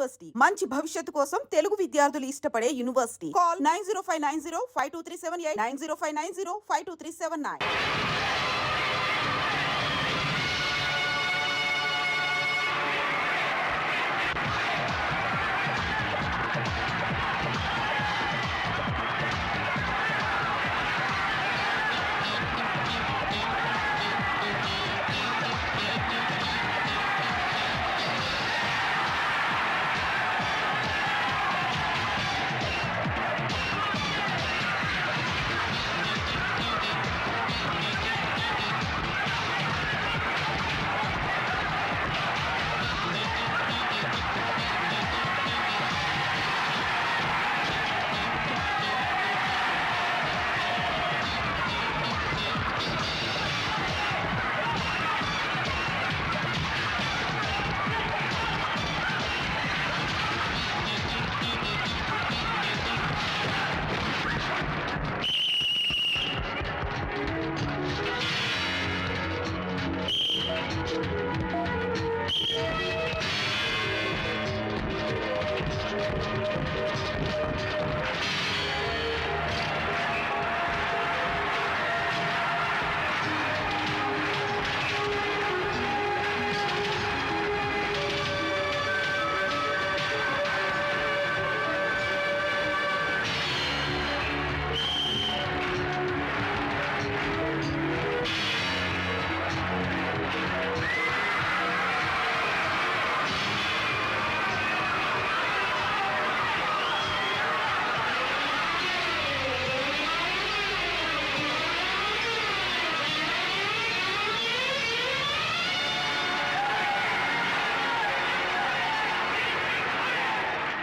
University మంచి భవిష్యత్తు కోసం తెలుగు విద్యార్థులు ఇష్టపడే university. Call 9059052378 9059052379.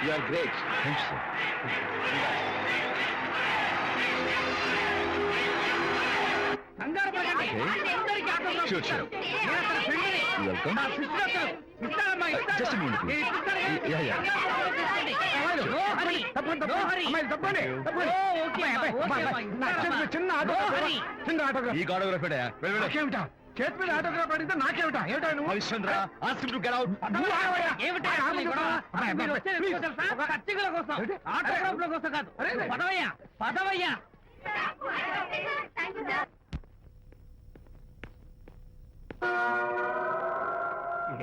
You are great. Thanks, sir. Sure, sure. Welcome. Just a minute, please. Yeah, yeah. ఈ ఆటోగ్రాఫ్ చేతి మీద ఆటోగ్రాఫ్ అడిగితే నాకేమిటా? ఏమిటా నువ్వు? Harishchandra ask him to get out.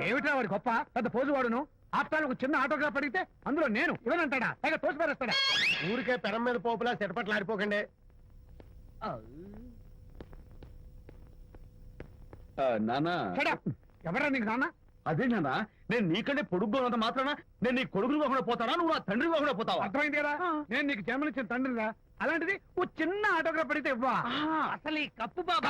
ఏమిటా వాడి గొప్ప పెద్ద పోజు వాడును. ఆప్తాలు ఒక చిన్న ఆటోగ్రాఫ్ అడిగితే అందులో నేను ఇవ్వనంటాడా? పైగా తోసి పారేస్తాడా? ఊరికే పెరం మీద పోపులా చెటపట్లు ఆడిపోకండి. నానా ఎవరా నీకు నాన్న? అదే నానా, నేను నీకంటే పొడుగ్గా ఉన్నంత మాత్రాన నేను నీ కొడుకుని కాకుండా పోతానా, నువ్వు నా తండ్రి కాకుండా పోతావా? అర్థమైంది కదా, నేను నీకు జన్మనిచ్చిన తండ్రిరా. అలాంటిది ఓ చిన్న ఆటోగ్రాఫ్ అడిగితే ఇవ్వా? అసలు ఈ కప్పు బాబా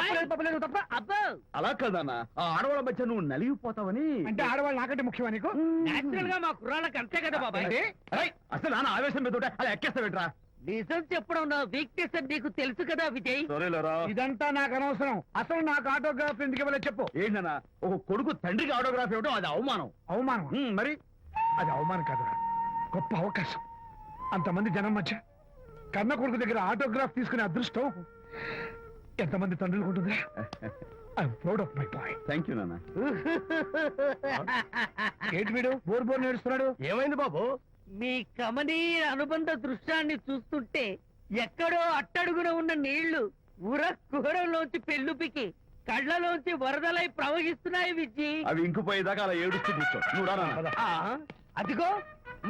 తప్ప అబ్బో అలా కదన్నా, ఆ ఆడవాళ్ళ మధ్య నువ్వు నలిగిపోతావని. అంటే ఆడవాళ్ళు నాకంటే ముఖ్యమా నీకు? నేచురల్ గా మా కుర్రాళ్ళకి అంతే కదా బాబాయ్. అసలు నాన్న ఆవేశం మీద ఉంటే అలా ఎక్కేస్తావేట్రా? నిజం చెప్పడం నా వీక్నెస్ అని నీకు తెలుసు కదా విజయ్. ఇదంతా నాకు అనవసరం. అసలు నాకు ఆటోగ్రాఫ్ ఎందుకు ఇవ్వలేదు చెప్పు. ఏంటన్నా, ఒక కొడుకు తండ్రికి ఆటోగ్రాఫ్ ఇవ్వడం అది అవమానం. అవమానం? మరి అది అవమానం కాదురా, గొప్ప అవకాశం. అంతమంది జనం మధ్య కన్న కొడుకు దగ్గర ఆటోగ్రాఫ్ తీసుకునే అదృష్టం ఎంతమంది తండ్రులకు ఉంటుందా? I'm proud of my boy. Thank you నాన్న. ఏంటి వీడు బోర్ నేడుస్తున్నాడు? ఏమైంది బాబు? మీ కమనీయ అనుబంధ దృశ్యాన్ని చూస్తుంటే ఎక్కడో అట్టడుగున ఉన్న నీళ్లు ఉర కుహరంలోంచి పెళ్ళుపికి కళ్ళలోంచి వరదలై ప్రవహిస్తున్నాయి విజ్జి. అవి ఇంకుపోయేదాకా అలా ఏడుస్తూ కూర్చో. నువ్వు రానా? అదిగో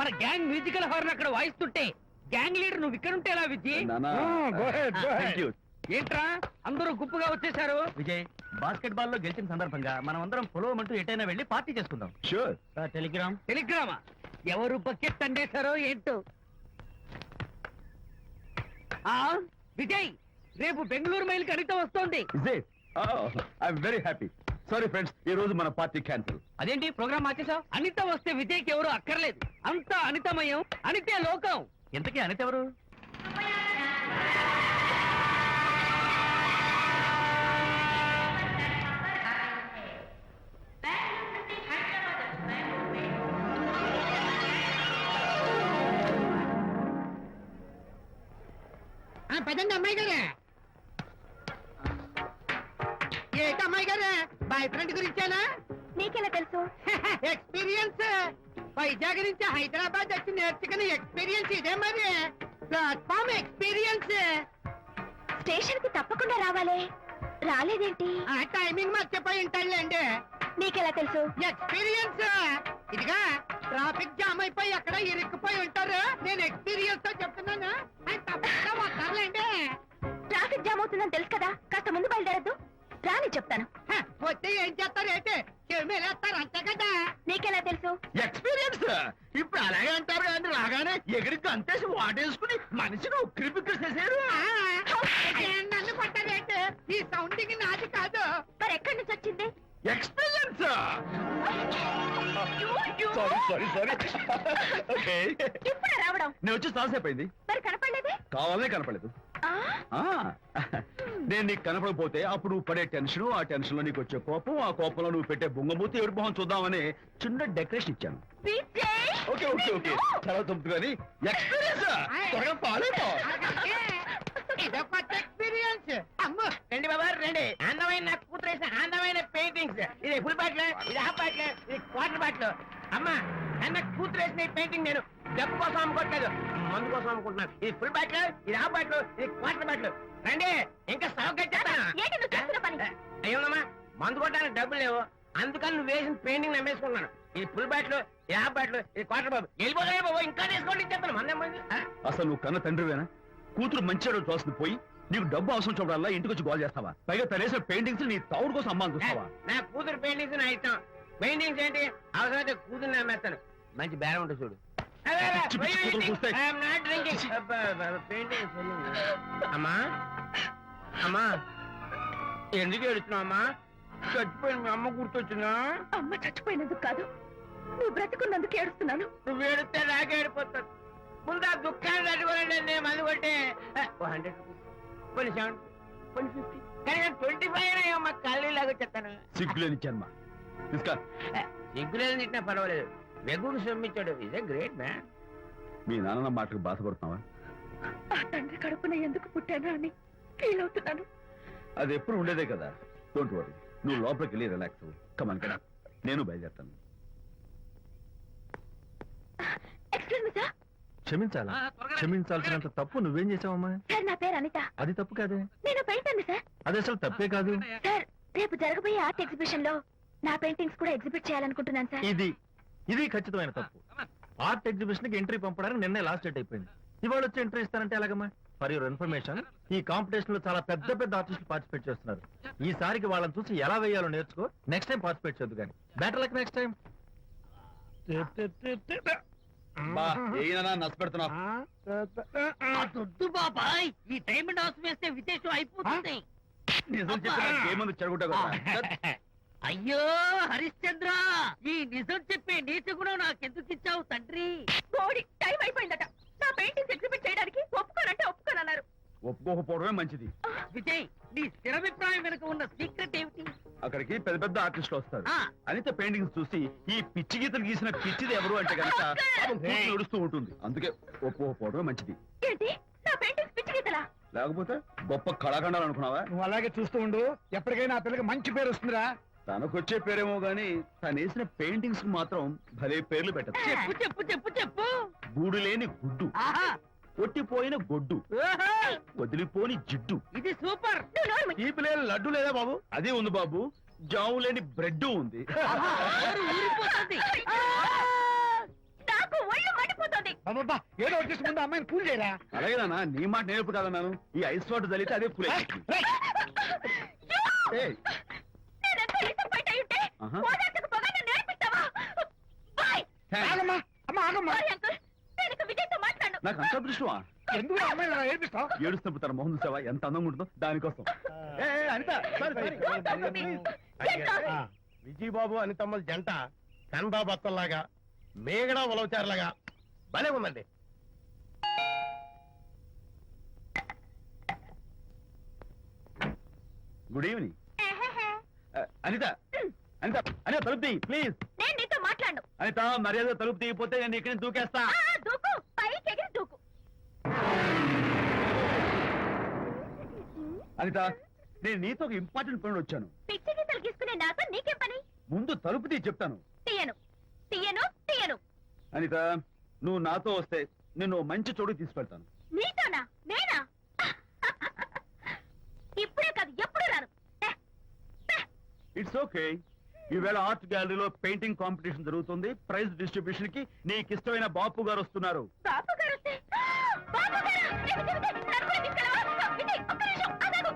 మన గ్యాంగ్ మ్యూజికల్ హార్న్ అక్కడ వాయిస్తుంటే గ్యాంగ్ లీడర్ నువ్వు ఇక్కడ ఉంటే ఎలా విజ్జి? ఏంట్రా అందరూ గుంపుగా వచ్చేసారు? విజయ్, బాస్కెట్ బాల్ లో గెలిచిన సందర్భంగా మనం అందరం పొలవమంటూ ఎటైనా వెళ్ళి పార్టీ చేసుకుందాం. షూర్. టెలిగ్రామా? ఎవరు బకెట్ అండేశారో ఏంటో. విజయ్, రేపు బెంగళూరు మైల్ అనిత వస్తోంది. I'm very happy. Sorry friends, ఈ రోజు మన పార్టీ క్యాన్సిల్. అదేంటి ప్రోగ్రామ్ మార్చేసావు? అనిత వస్తే విజయ్కి ఎవరు అక్కర్లేదు. అంతా అనితమయం, అనితే లోకం. ఇంతకీ అనిత ఎవరు? పదండి అమ్మాయి గారే. ఏంటి అమ్మాయి గారే, బాయ్ ఫ్రెండ్ గురించేనా? నీకెలా తెలుసు? ఎక్స్పీరియన్స్. వైజాగ్ నుంచి హైదరాబాద్ వచ్చి నేర్చుకున్న ఎక్స్పీరియన్స్ ఇదే మరి ప్లాట్ఫామ్ ఎక్స్పీరియన్స్. స్టేషన్ కి తప్పకుండా రావాలే, రాలేదేంటి? ఆ టైమింగ్ మర్చిపోయి ఉంటాడులేండి. నీకెలా తెలుసు? ఎక్స్పీరియన్స్ ఇదిగా ట్రాఫిక్ జామ్ అయిపోయి ఎక్కడ ఇరుక్కుపోయి ఉంటారు. నేను ఎక్స్పీరియన్స్ తో చెప్తున్నాను. ఆయన తప్పకుండా వస్తారులేండి. ట్రాఫిక్ జామ్ అవుతుందని తెలుసు కదా, కాస్త ముందు బయలుదేరద్దు. రాని చెప్తాను. వచ్చి ఏం చేస్తారు ఏంటి? చెమేలేస్తారు అంతే కదా. నీకెలా తెలుసు? ఎక్స్పీరియన్స్ ఇప్పుడు అలాగే అంటారు కానీ రాగానే ఎగిరికి అంతేసి వాటేసుకుని మనిషిని ఉక్కిరి బిక్కిరి చేశారు. నన్ను కొట్టారేంటి? ఈ సౌండింగ్ నాది కాదు. మరి ఎక్కడి నుంచి వచ్చింది? ఎక్స్పీరియన్స్ సారీ ఓకే ఇప్పుడే రావడం. నేను వచ్చి చాలాసేపు అయింది. మరి కనపడలేదే? కావాలనే కనపడలేదు. ఆ, ఆ, నేను నీకు కనపడకపోతే అప్పుడు నువ్వు పడే టెన్షన్, ఆ టెన్షన్ లో నీకు వచ్చే కోపం, ఆ కోపంలో నువ్వు పెట్టే బొంగమూతి ఏడు మొహం చూద్దామని చిన్న డెకరేషన్ ఇచ్చాను. విజయ్! ఓకే ఓకే ఓకే చాలా తొమ్మిది కానీ ఎక్స్పీరియన్స్ త్వరగా పాలేపో. ఇదో కొత్త ఎక్స్పీరియన్స్. అమ్మ రండి బాబా రండి. అందమైన నాకు కూతురు వేసిన అందమైన పెయింటింగ్స్. ఇది ఫుల్ బాటిల్, ఇది హాఫ్ బాటిల్, ఇది క్వార్టర్ బాటిల్. అమ్మా అన్న కూతురు వేసిన ఈ పెయింటింగ్ నేను డబ్బు కోసం అమ్ముకోవట్లేదు, మందు కోసం అమ్ముకుంటున్నాను. ఇది ఫుల్ బాటిల్, ఇది హాఫ్ బాటిల్, ఇది క్వార్టర్ బాటిల్. రండి ఇంకా సౌకర్యం ఏంటి నువ్వు చేస్తున్న పని? అయ్యోనమ్మా మందు కొట్టడానికి డబ్బులు లేవు, అందుకని నువ్వు వేసిన పెయింటింగ్ నమ్మేసుకున్నాను. ఇది ఫుల్ బాటిల్, ఇది హాఫ్ బాటిల్, ఇది క్వార్టర్ బాబు. వెళ్ళిపోతాయి బాబు, ఇంకా తీసుకోండి చెప్తాను. మంది అసలు నువ్వు కన్న తండ్రివేనా? కూతురు మంచిగా చూస్తుంది పోయి నీకు డబ్బు అవసరం చూడాలా ఇంటికి వచ్చి గోల్ చేస్తావా? పైగా తనేసిన పెయింటింగ్స్ నీ తౌడు కోసం అమ్మాని చూస్తావా? నా కూతురు పెయింటింగ్స్ నా ఇష్టం. పెయింటింగ్స్ ఏంటి అవసరమైతే కూతురు నమ్మేస్తాను. మంచి బేరం ఉంటుంది చూడు. పిచ్చి పిచ్చి కూతురు చూస్తే. అమ్మా అమ్మా ఎందుకు ఏడుస్తున్నావు అమ్మా? చచ్చిపోయిన మీ అమ్మ గుర్తొచ్చిందా? అమ్మ చచ్చిపోయినందుకు కాదు, నువ్వు బ్రతుకున్నందుకు ఏడుస్తున్నాను. నువ్వు ఏడితే నాకే ఏడిపోతాను. ముందు ఆ దుఃఖాన్ని తట్టుకోనండి. నేను మందు కొట్టే 100 కొన్ని 70 కొన్ని 50 కానీ 25 అయ్యమ్మా కళ్ళు లాగా చెప్తాను. సిగ్గులేని జన్మ తీసుకా. సిగ్గులేదు తిట్టినా పర్వాలేదు, వెగుడు సొమ్మిచ్చాడు. ఇదే గ్రేట్ మ్యాన్. మీ నాన్న మాటకు బాధపడుతున్నావా? ఆ తండ్రి కడుపున ఎందుకు పుట్టానా అని ఫీల్ అవుతున్నాను. అది ఎప్పుడు ఉండేదే కదా. డోంట్ వరీ, నువ్వు లోపలికి వెళ్ళి రిలాక్స్ అవ్వు. కమాన్ కదా, నేను బయలుదేరుతాను. Excuse me sir. క్షమించాలా? క్షమించాల్సినంత తప్పు నువ్వేం చేసావమ్మా? సార్ నా పేరు అనిత. అది తప్పు కాదే. నేను పెయింటర్ సార్. అది అసలు తప్పే కాదు. సార్ రేపు జరగబోయే ఆర్ట్ ఎగ్జిబిషన్ లో నా పెయింటింగ్స్ కూడా ఎగ్జిబిట్ చేయాలనుకుంటున్నాను సార్. ఇది ఖచ్చితమైన తప్పు. ఆర్ట్ ఎగ్జిబిషన్ కి ఎంట్రీ పంపడానికి నిన్నే లాస్ట్ డేట్ అయిపోయింది. ఇవాళ వచ్చి ఎంట్రీ ఇస్తానంటే ఎలాగమ్మా? ఫర్ యువర్ ఇన్ఫర్మేషన్, ఈ కాంపిటీషన్ లో చాలా పెద్ద పెద్ద ఆర్టిస్టులు పార్టిసిపేట్ చేస్తున్నారు. ఈసారికి వాళ్ళని చూసి ఎలా వేయాలో నేర్చుకో. నెక్స్ట్ టైం పార్టిసిపేట్ చేయొద్దు కానీ. Better luck next time. నష్టపెడుతున్నావు. దొద్దు బాబాయ్, ఈ డైమండ్ హౌస్ వేస్తే విదేశం అయిపోతుంది. నిజం చెప్పిన ఏమంది చెడగొట్టావు కదా. అయ్యో హరిశ్చంద్ర, ఈ నిజం చెప్పే నీతి కూడా నాకెందుకు ఇచ్చావు తండ్రి? బోడి టైం అయిపోయిందట. నా పెయింటింగ్స్ ఎగ్జిబిట్ చేయడానికి ఒప్పుకోనంటే ఒప్పుకోనన్నారు. ఒప్పుకోకపోవడమే మంచిది. విజయ్, నీ స్థిరాభిప్రాయం వెనుక ఉన్న సీక్రెట్ ఏమిటి? అక్కడికి పెద్ద పెద్ద ఆర్టిస్టులు వస్తారు. ఆ. అనిత పెయింటింగ్స్ చూసి ఈ పిచ్చి గీతలు గీసిన పిచ్చిది ఎవరు అంటే కనుక నడుస్తూ ఉంటుంది. అందుకే ఒప్పుకోకపోవడమే మంచిది. ఏంటి నా పెయింటింగ్స్ పిచ్చి గీతలా? లేకపోతే గొప్ప కళాఖండాలు అనుకున్నావా? నువ్వు అలాగే చూస్తూ ఉండు, ఎప్పటికైనా ఆ పిల్లకి మంచి పేరు వస్తుందిరా. తనకొచ్చే పేరేమో గాని తను వేసిన పెయింటింగ్స్ కు మాత్రం భలే పేర్లు పెట్టదు. చెప్పు చెప్పు చెప్పు చెప్పు. గూడు లేని గుడ్డు, ఆహా, ఒట్టిపోయిన గొడ్డు, ఓహో, వదిలిపోని జిడ్డు. ఇది సూపర్. నువ్వు నోరు మూయి. ఈ పిల్లలు లడ్డు లేదా బాబు? అదే ఉంది బాబు. జాము లేని బ్రెడ్ ఉంది. ఆహా, నోరు ఊరిపోతుంది. నాకు ఒళ్ళు మండిపోతుంది. అబ్బబ్బా, ఏదో వచ్చేసి ముందు అమ్మాయిని పూజ చేయరా. అలాగే నాన్న, నీ మాట నేర్పు కాదన్నాను. ఈ ఐస్ వాటర్ చల్లితే అదే ఫుల్ నేనెంతో disappoint అయి ఉంటే ఆహా. ఓదార్చకు పోగా నన్ను నేర్పిస్తావా? బాయ్. ఆగమ్మా, అమ్మ ఆగమ్మా. సారీ అంకుల్, నేను ఇక విజయ్తో మాట్లాడను. నాకు అంత దృష్టమా? ఎందుకు ఆ అమ్మాయిని అలా ఏడిపిస్తావు? ఏడుస్తున్నప్పుడు తన మొహం చూసావా ఎంత అందంగా ఉంటుందో? దానికోసం. అనిత విజయబాబు అనితమ్మల జంట కన్బా బత్తల్లాగా మేగడ ఉలవచారులాగా భలే ఉందండి. Good evening. అనిత అనిత అనిత తలుపు తీయి ప్లీజ్. నేను నీతో మాట్లాడను. అనిత మర్యాద తలుపు తీయకపోతే నేను ఇక్కడి నుంచి దూకేస్తా. దూకు, పైకి ఎగిరి దూకు. అనిత, నేను నీతో ఒక ఇంపార్టెంట్ పని వచ్చాను. పిచ్చి గీతలు గీసుకునే నాతో నీకేం పని? ముందు తలుపు తీయి చెప్తాను. తీయను తీయను తీయను. అనిత, నువ్వు నాతో వస్తే నిన్ను మంచి చోటు తీసుకెళ్తాను. నీతోనా? నేనా? ఇప్పుడే కాదు, ఎప్పుడు రాను. It's okay. ఈవేళ ఆర్ట్ గ్యాలరీలో పెయింటింగ్ కాంపిటీషన్ జరుగుతుంది. ప్రైజ్ డిస్ట్రిబ్యూషన్ కి నీకు ఇష్టమైన బాపు గారు వస్తున్నారు. బాబు గారు వస్తే, బాబు గారు! విజయ్, విజయ్, నన్ను కూడా తీసుకెళ్ళవా? విజయ్, ఒక్క నిమిషం, ఆగాగు.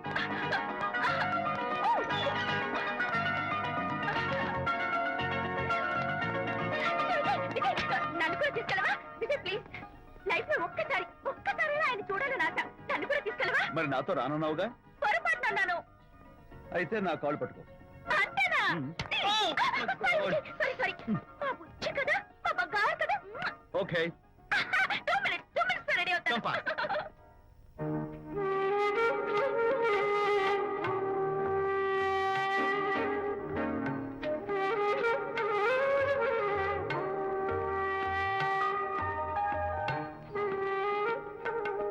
విజయ్, విజయ్, నన్ను కూడా తీసుకెళ్ళవా? విజయ్, ప్లీజ్. లైఫ్ లో ఒక్కసారి ఆయన చూడాలని ఆశ. నన్ను కూడా తీసుకెళ్ళవా? మరి నాతో రానున్నావుగా? పొరపాటున అన్నాను. అయితే నా కాల్ పట్టుకో. అంతేనా? Sorry, sorry. మా బుజ్జి కదా, మా బంగారు కదా. ఓకే. 2 minutes లో రెడీ అవుతాను. Come fast.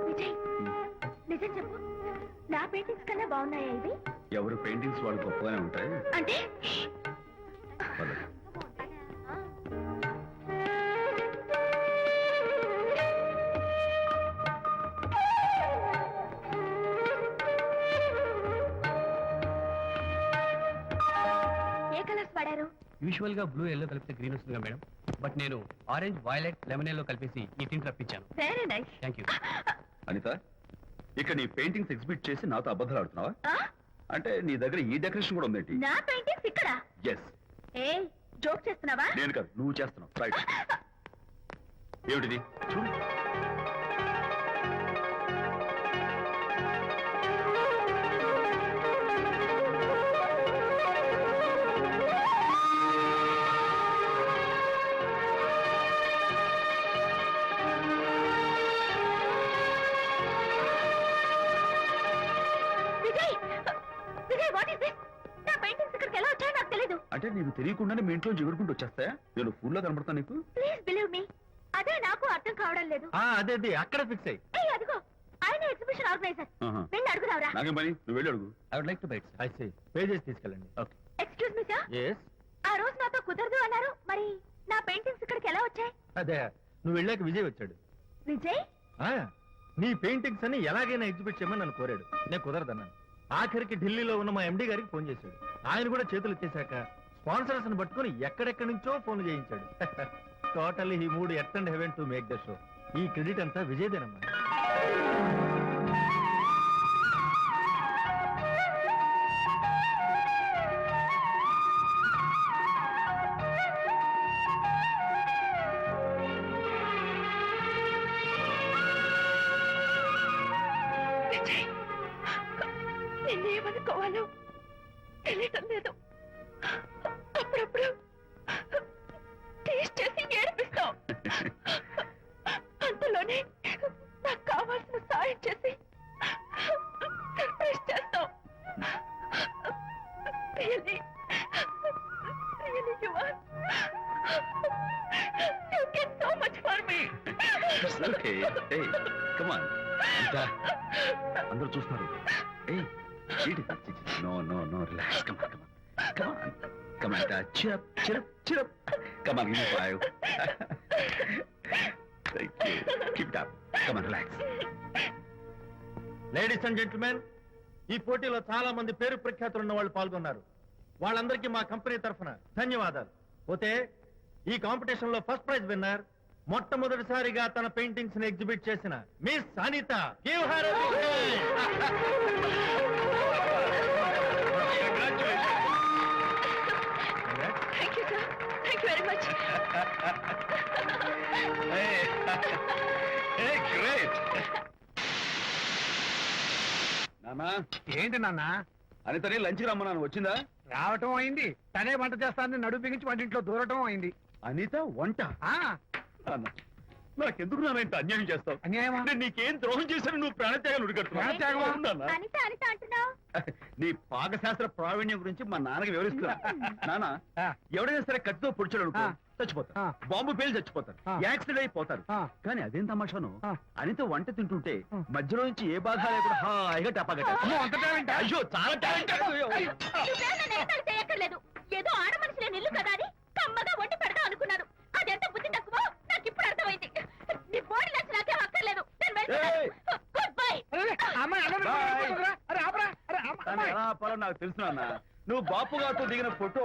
విజయ్, నిజం చెప్పు, నా పెయింటింగ్స్ కన్నా బాగున్నాయా ఇవి? ఎవరు పెయింటింగ్స్ వాళ్ళు గొప్పగానే ఉంటాయి. అంటే పద. ఏ కలర్స్ వాడారు? యూజువల్ గా బ్లూ ఎల్లో కలిపితే గ్రీన్ వస్తుందిగా మేడం, బట్ నేను ఆరెంజ్ వైలెట్ లెమన్ ఎల్లో కలిపేసి ఈ టింట్ రప్పించాను. Very nice. Thank you. Anitha, ఇక నీ పెయింటింగ్స్ ఎగ్జిబిట్ చేసి నాతో అబద్ధాలు ఆడుతున్నావా? అంటే నీ దగ్గర ఈ డెకరేషన్ కూడా ఉందేంటి? నా పెయింటింగ్స్ ఇక్కడ? ఎస్. ఏ జోక్ చేస్తున్నావా? నేను కాదు, నువ్వు చేస్తున్నావు. రైట్. ఏమిటిది? చూడు. Vijay, Vijay, what is this? నా పెయింటింగ్స్ ఇక్కడికి ఎలా వచ్చాయో నాకు తెలీదు. అంటే నీకు తెలియకుండానే మీ ఇంట్లో ఎగురుకుంటూ వచ్చేస్తాయా? నేను ఫుల్లా కనబడతా నీకు? ప్లీజ్ బిలీవ్ మీ, అదే నాకు అర్థం కావడం లేదు. అదే అక్కడ ఫిక్స్ అయ్యి. ఏయ్, అదిగో ఆయన ఎగ్జిబిషన్ ఆర్గనైజర్. ఆహా. వెళ్ళి అడుగుదావరా? నాకేం పని, నువ్వు వెళ్ళి అడుగు. I would like to bite. I see. Pay చేసి తీసుకెళ్ళండి. Okay. Excuse me sir, yes. ఆ రోజు నాతో కుదరదు అన్నారు, మరి నా పెయింటింగ్స్ ఇక్కడికి ఎలా వచ్చాయి? అదే నువ్వు వెళ్ళాక విజయ్ వచ్చాడు. విజయ్? ఆ, నీ పెయింటింగ్స్ అని ఎలాగైనా ఎగ్జిబిట్ చేయమని నన్ను కోరాడు. నేను కుదరదన్నాను. ఆఖరికి ఢిల్లీలో ఉన్న మా ఎండి గారికి ఫోన్ చేశాడు. ఆయన కూడా చేతులు ఎత్తేశాక స్పాన్సర్స్ ని పట్టుకుని ఎక్కడెక్కడి నుంచో ఫోన్ చేయించాడు. Totally he mood earth and heaven to make the show. ఈ క్రెడిట్ అంతా విజయ్దేనమ్మా. విజయ్, నిన్నేమనుకోవాలో తెలియటం లేదు. అప్పుడప్పుడు టేస్ట్ చేసి ఏడిపిస్తావు. అంతలోనే నాకు కావాల్సిన సాయం చేసి సర్ప్రైజ్ చేస్తావు. Really, really you are. You get so much for me. It's okay. Hey, come on. Anita, అందరూ చూస్తున్నారు. Hey, no, relax. Come on. Come on, Anita. Cheer up. Come on, give me 5. Thank you. Keep it up. Come on, relax. Ladies and gentlemen, ఈ పోటీలో చాలా మంది పేరు ప్రఖ్యాతులు ఉన్న వాళ్ళు పాల్గొన్నారు. వాళ్ళందరికీ మా కంపెనీ తరఫున ధన్యవాదాలు. పోతే ఈ కాంపిటీషన్ లో ఫస్ట్ ప్రైజ్ విన్నర్, మొట్టమొదటిసారిగా తన పెయింటింగ్స్ ని ఎగ్జిబిట్ చేసిన miss Anita. Give her a big hand. Thank you, sir. Thank you very much. Hey, great. నానా, ఏంటి నాన్న? అనితని లంచ్ రమ్మన్నాను, వచ్చిందా? రావటం అయింది, తనే వంట చేస్తానని నడుపు బిగించి వంటింట్లో దూరటం అయింది. అనిత వంట? ఆ నాన్న, నాకెందుకు నాన్న ఇంత అన్యాయం చేస్తావు? అన్యాయమా? నేను నీకేం ద్రోహం చేశాను? నువ్వు ప్రాణత్యాగం ప్రాణత్యాగమా? ఉడిగడుతున్నావు. అనిత అంటున్నావు? నీ పాకశాస్త్ర ప్రావీణ్యం గురించి మా నాన్నకి వివరిస్తున్నా. నాన్న, ఆ. ఎవడైనా సరే కత్తితో పొడిచాడు అనుకో, ఆ. చచ్చిపోతారు. ఆ. బాంబు పేలు చచ్చిపోతారు, ఆ. యాక్సిడెంట్ అయిపోతారు. ఆ. కానీ అదేం తమాషాను, ఆ. అనిత వంట తింటుంటే ఆ. మధ్యలో నుంచి ఏ బాధ లేకుండా హాయిగా టపాగట. అమ్మో, అంత టాలెంటా? అయ్యో, చాలా టాలెంట్. నువ్వే నన్ను ఎగతాళి చేయక్కర్లేదు. ఏదో ఆడ మనిషిలో నిల్లు కదా అని కమ్మగా వండి పెడతా అనుకున్నాను. అదెంత బుద్ధి తక్కువ, నా కావాలో నాకు తెలుసు నాన్న. నువ్వు బాపు గారితో దిగిన ఫోటో.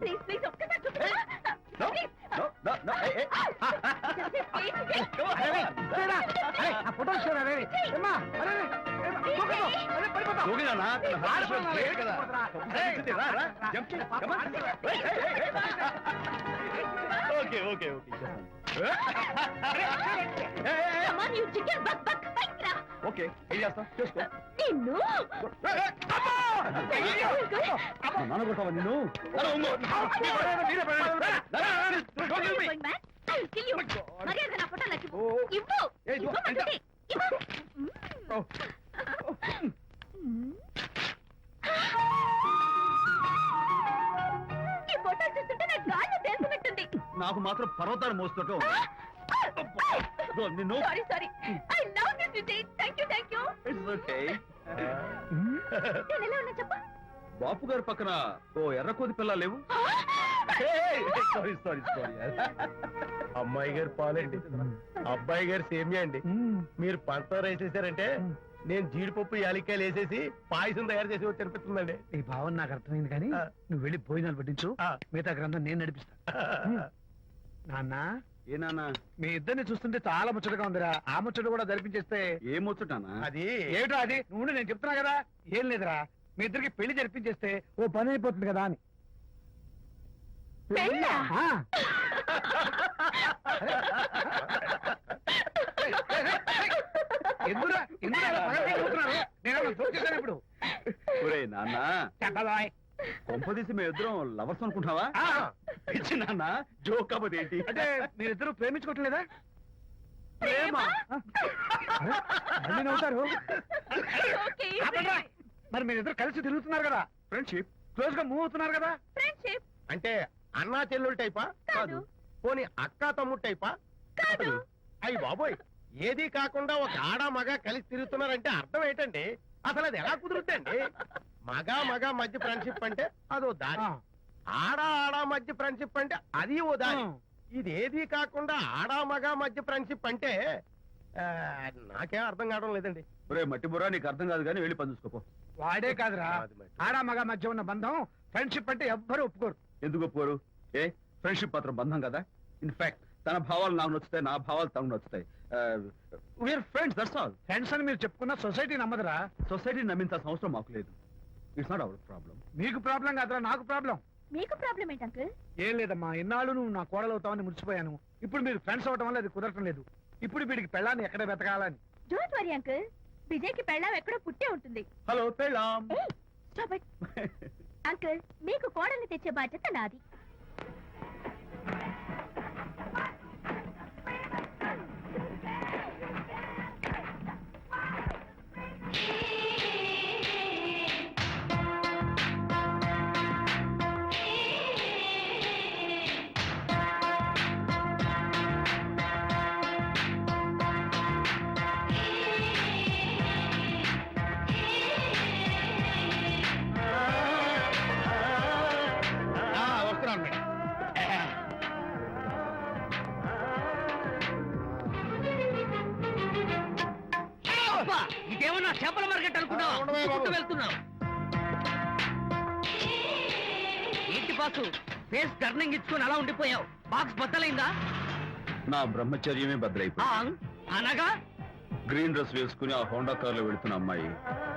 ప్లీజ్ ప్లీజ్ ఒక్కసారి No, no, no, no, hey, hey. Come on, ఆ ఫోటో చూడాలి దూకినానా? తన heart rate great కదా. రా, రా, jump చేయి. Come on. Hey, hey, hey, hey. Okay, okay, okay. Hey, hey, hey. Come on, you chicken, buck, buck, bike రా. Okay, ఏం చేస్తావు? చేసుకో. నిన్ను Hey, hey, come on. నాన్న కొడతావా నిన్ను? నన్ను ఉంగు. Don't kill me. Going mad? I'll kill you. మర్యాదగా నా ఫోటో నాకు Oh. ఇవ్వు. Hey, ఇవ్వు ఎంత? అంటుంటే. ఇవ్వు. Oh. ఈ ఫోటో చూస్తుంటే నా గాలి తెలుసున్నట్టుంది. నాకు మాత్రం పర్వతాలు మోస్తుంటావు నిన్ను. Sorry sorry. I love this Vijay. Thank you. It's okay. నేను ఎలా ఉన్నా చెప్పు. బాపు గారి పక్కన ఓ ఎర్ర కోతి పిల్ల లేవు. Sorry sorry sorry. అమ్మాయి గారు పాలండి, అబ్బాయి గారు సేమియా అండి. మీరు పంచదార వేసేసారంటే నేను జీడిపప్పు యాలిక్కాయలు వేసేసి పాయసం తయారు చేసి వచ్చి అనిపిస్తుందండి. ఈ భావన నాకు అర్థమైంది కానీ నువ్వు వెళ్ళి భోజనాలు పట్టించు, మిగతా గ్రంథం నేను నడిపిస్తా. నాన్న, ఏ నాన్న? మీ ఇద్దరిని చూస్తుంటే చాలా ముచ్చటగా ఉందిరా. ఆ ముచ్చట కూడా జరిపించేస్తే. ఏం వచ్చుటానా? అది ఏమిటో అది? నువ్వు నేను చెప్తున్నా కదా. ఏం లేదురా, మీ ఇద్దరికి పెళ్లి జరిపించేస్తే ఓ పని అయిపోతుంది కదా అని. పెళ్ళా? ఆ. ఎందురా ఎందురా ఇలా పగలబడి నవ్వుతున్నారు? నేనేమన్నా జోక్ చేశానా ఇప్పుడు? ఒరే నాన్న, చెప్పబాయ్. కొంపదీసి మేము ఇద్దరం లవర్స్ అనుకుంటావా? ఆ, పిచ్చి నాన్న, జోక్ కాకపోతే ఏంటి? అంటే మీరిద్దరూ ప్రేమించుకోవట్లేదా? ప్రేమ. అరే, మళ్ళీ నవ్వుతారు. ఓకే. ఆపండ్రా. మరి మీరిద్దరు కలిసి తిరుగుతున్నారు కదా, ఫ్రెండ్షిప్. క్లోజ్ గా మూవ్ అవుతున్నారు కదా. ఫ్రెండ్షిప్ అంటే అన్నా చెల్లెలు టైపా? కాదు. పోనీ అక్కా తమ్ముడు టైపా? కాదు. అయ్యి బాబోయ్, ఏది కాకుండా ఒక ఆడ మగ కలిసి తిరుగుతున్నారంటే అర్థం ఏంటండి? అసలు అది ఎలా కుదురుద్దండి? మగ మధ్య ఫ్రెండ్షిప్ అంటే అదో దారి, ఆ, ఆడ మధ్య ఫ్రెండ్షిప్ అంటే అది ఓ దారి. ఇది ఏది కాకుండా ఆడ మగ మధ్య ఫ్రెండ్షిప్ అంటే నాకేం అర్థం కావడం లేదండి. ఒరే మట్టి బుర్రా, నీకు అర్థం కాదు కానీ వెళ్ళి పని చూసుకోపో. వాడే కాదురా, అది మరి. ఆడ మగ మధ్య ఉన్న బంధం ఫ్రెండ్షిప్ అంటే ఎవ్వరూ ఒప్పుకోరు. ఎందుకు ఒప్పుకోరు? ఏ ఫ్రెండ్షిప్ మాత్రం బంధం కదా. ఇన్ఫాక్ట్ తన భావాలు నాకు నచ్చుతాయి, నా భావాలు తనకు నచ్చుతాయి. We're friends, that's all. Friends అని మీరు చెప్పుకున్న సొసైటీ నమ్మదురా. సొసైటీని నమ్మించాల్సిన అవసరం మాకు లేదు. It's not our problem. మీకు ప్రాబ్లం కాదురా, నాకు ప్రాబ్లం. మీకు ప్రాబ్లం ఏంటి అంకుల్? ఏం లేదమ్మా, ఇన్నాళ్ళు నువ్వు నా కోడలు అవుతావని మురిచిపోయాను. ఇప్పుడు మీరు ఫ్రెండ్స్ అవటం వల్ల అది కుదరటం లేదు. ఇప్పుడు వీడికి పెళ్ళాన్ని ఎక్కడ వెతకాలని. డోంట్ వరీ అంకుల్, విజయ్ కి పెళ్ళాం ఎక్కడో పుట్టే ఉంటుంది. హలో పెళ్ళాం. ఏయ్, stop it. అంకుల్, మీకు కోడల్ని తెచ్చే బాధ్యత నాది. వస్తున్నాను మేడం. ఇదేమన్నా చేపల మార్కెట్ అనుకున్నావా? ఉండవే బాబు. చుట్టూ వెళ్తున్నావు ఏంటి బాసు? ఫేస్ టర్నింగ్ ఇచ్చుకొని అలా ఉండిపోయావు. బాక్స్ బద్దలైందా? నా బ్రహ్మచర్యమే బద్దలైపోయింది. అనగా గ్రీన్ డ్రెస్ వేసుకుని ఆ హోండా కార్ లో వెళుతున్న అమ్మాయి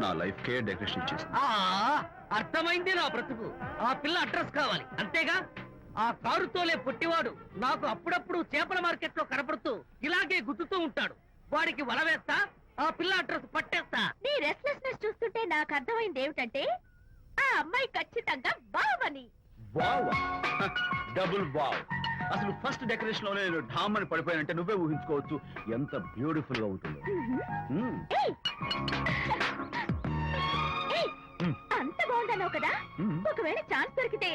నా లైఫ్ కే డెకరేషన్ ఇచ్చేసింది. అర్థమైంది నా బ్రతుకు. ఆ పిల్ల అడ్రస్ కావాలి అంతేగా? ఆ కారుతోలే పొట్టివాడు నాకు అప్పుడప్పుడు చేపల మార్కెట్ లో కనపడుతూ ఇలాగే గుద్దుతూ ఉంటాడు. వాడికి వల వేస్తా, ఆ పిల్ల అడ్రస్ పట్టేస్తా. నీ రెస్ట్లెస్నెస్ చూస్తుంటే నాకు అర్థమైంది ఏమిటంటే ఆ అమ్మాయి ఖచ్చితంగా బావని. Wow, double wow. అసలు ఫస్ట్ డెకరేషన్ లోనే నేను ఢామ్ అని పడిపోయానంటే నువ్వే ఊహించుకోవచ్చు ఎంత బ్యూటిఫుల్ గా ఉంటుందో. మ్మ్. ఏయ్! ఏయ్! అంత బాగుందన్నావు కదా, మ్మ్. ఒకవేళ ఛాన్స్ దొరికితే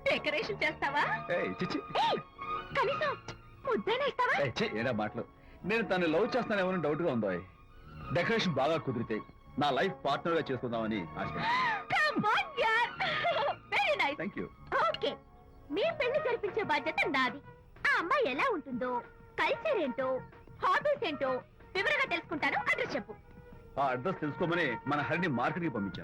డెకరేషన్ చేస్తావా? ఏయ్, చిచ్చి. ఏయ్! కనీసం ముద్దైనా ఇస్తావా? ఏయ్, ఛీ, ఏడా మాటలు. నేను తను లవ్ చేస్తానేమో డౌట్ గా ఉందో. డెకరేషన్ బాగా కుదిరితే నా లైఫ్ పార్ట్నర్ గా చేసుకుందామని ఆశ. Come on, yaar. Very nice. Thank you. Okay, మీ పెళ్లి జరిపించే బాధ్యత నాది. ఆ అమ్మాయి ఎలా ఉంటుందో, కల్చర్ ఏంటో, హాబీస్ ఏంటో వివరంగా తెలుసుకుంటాను. అడ్రస్ చెప్పు. ఆ అడ్రస్ తెలుసుకోమని మన హరిని మార్కెట్ కి పంపించాను.